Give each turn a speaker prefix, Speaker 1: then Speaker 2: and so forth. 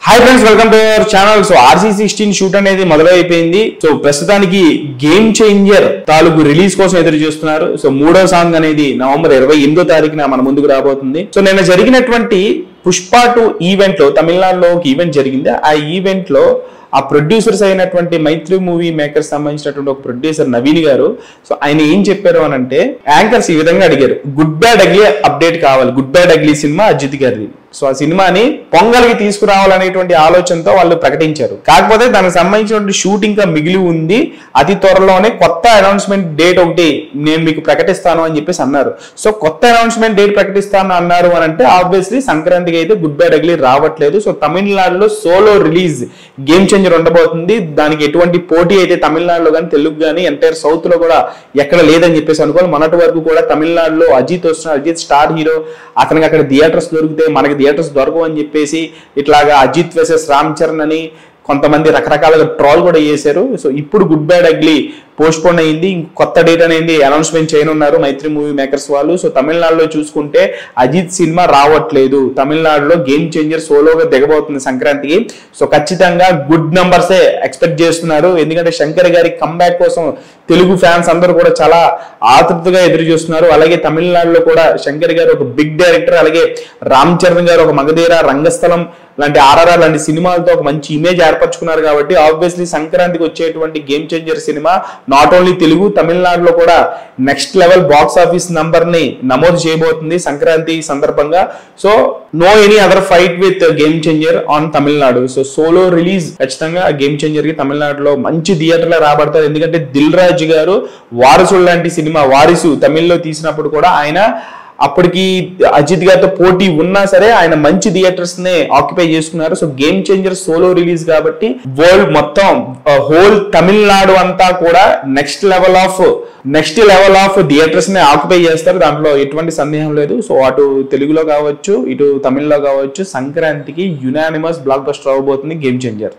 Speaker 1: Hi friends, welcome to our channel. So RC16 shoot అనేది మొదలైపోయింది. So ప్రస్తుతానికి game changer తాలూకు release కోసం ఎదురు చూస్తున్నారు. సో మూడో సాంగ్ అనేది నవంబర్ 28వ తారీఖున మన ముందుకు రాబోతుంది. సో నిన్న జరిగినటువంటి పుష్ప 2 ఈవెంట్ లో తమిళనాడులో ఒక ఈవెంట్ జరిగింది. ఆ ఈవెంట్ లో ఆ ప్రొడ్యూసర్స్ అయినటువంటి మైత్రి మూవీ మేకర్స్ సంబంధించినటువంటి ఒక ప్రొడ్యూసర్ నవీన్ గారు, సో ఆయన ఏం చెప్పారు అని అంటే, యాంకర్స్ ఈ విధంగా అడిగారు, గుడ్ బ్యాడ్ అగ్లీ అప్డేట్ కావాలి, good bad ugly cinema Ajith గారిది. సో ఆ సినిమాని పొంగల్కి తీసుకురావాలనేటువంటి ఆలోచనతో వాళ్ళు ప్రకటించారు. కాకపోతే దానికి సంబంధించినటువంటి షూట్ ఇంకా మిగిలి ఉంది. అతి త్వరలోనే కొత్త అనౌన్స్మెంట్ డేట్ ఒకటి నేను మీకు ప్రకటిస్తాను అని చెప్పేసి అన్నారు. సో కొత్త అనౌన్స్మెంట్ డేట్ ప్రకటిస్తాను అన్నారు అని అంటే ఆబ్వియస్లీ సంక్రాంతికి అయితే గుడ్ బ్యాడ్ అగ్లీ రావట్లేదు. సో తమిళనాడులో సోలో రిలీజ్ గేమ్ చేంజర్ ఉండబోతుంది. దానికి ఎటువంటి పోటీ అయితే తమిళనాడులో కానీ తెలుగు కానీ ఎంటైర్ సౌత్ లో కూడా ఎక్కడ లేదని చెప్పేసి అనుకోవాలి. మొన్నటి వరకు కూడా తమిళనాడులో అజిత్ వస్తున్నారు, అజిత్ స్టార్ హీరో, అతనికి అక్కడ థియేటర్స్ దొరికితే మనకి థియేటర్స్ దొరకవు అని చెప్పేసి ఇట్లాగా అజిత్ వర్సెస్ రామ్ చరణ్ అని కొంతమంది రకరకాలుగా ట్రోల్ కూడా చేశారు. సో ఇప్పుడు good bad ugly post phone అయింది. కొత్త డేట్ అనేది అనౌన్స్మెంట్ చేయనున్నారు మైత్రి మూవీ మేకర్స్ వాళ్ళు. సో తమిళనాడులో చూసుకుంటే అజిత్ సినిమా రావట్లేదు. తమిళనాడులో గేమ్ చేంజర్ సోలోగా దిగబోతుంది సంక్రాంతికి. సో ఖచ్చితంగా గుడ్ నంబర్సే ఎక్స్పెక్ట్ చేస్తున్నారు. ఎందుకంటే శంకర్ గారి కంబ్యాక్ కోసం తెలుగు ఫ్యాన్స్ అందరూ కూడా చాలా ఆతృతగా ఎదురు చూస్తున్నారు. అలాగే తమిళనాడులో కూడా శంకర్ గారు ఒక బిగ్ డైరెక్టర్, అలాగే రామ్ చరణ్ గారు ఒక మగధీర, రంగస్థలం లాంటి RRR లాంటి సినిమాలతో ఒక మంచి ఇమేజ్ ఏర్పరచుకున్నారు. కాబట్టి ఆబ్వియస్లీ సంక్రాంతికి వచ్చేటువంటి game changer cinema not only Telugu, తమిళనాడులో కూడా next level box office number ని నమోదు చేయబోతుంది సంక్రాంతి సందర్భంగా. So no any other fight with game changer on Tamil Nadu. So solo release ఖచ్చితంగా గేమ్ చేంజర్ కి తమిళనాడులో మంచి థియేటర్లో రాబడతారు. ఎందుకంటే దిల్ రాజు గారు వారసుడు లాంటి సినిమా వారిసు తమిళ్లో తీసినప్పుడు కూడా ఆయన అప్పటికి అజిత్ గారితో పోటీ ఉన్నా సరే ఆయన మంచి థియేటర్స్ నే ఆక్యుపై చేసుకున్నారు. So game changer solo release కాబట్టి వరల్డ్ మొత్తం హోల్ తమిళనాడు అంతా కూడా నెక్స్ట్ లెవెల్ ఆఫ్ థియేటర్స్ ని ఆక్యుపై చేస్తారు. దాంట్లో ఎటువంటి సందేహం లేదు. సో అటు తెలుగులో కావచ్చు, ఇటు తమిళ్లో కావచ్చు, సంక్రాంతికి యునానిమస్ బ్లాక్ బస్టర్ అవబోతుంది గేమ్ చేంజర్.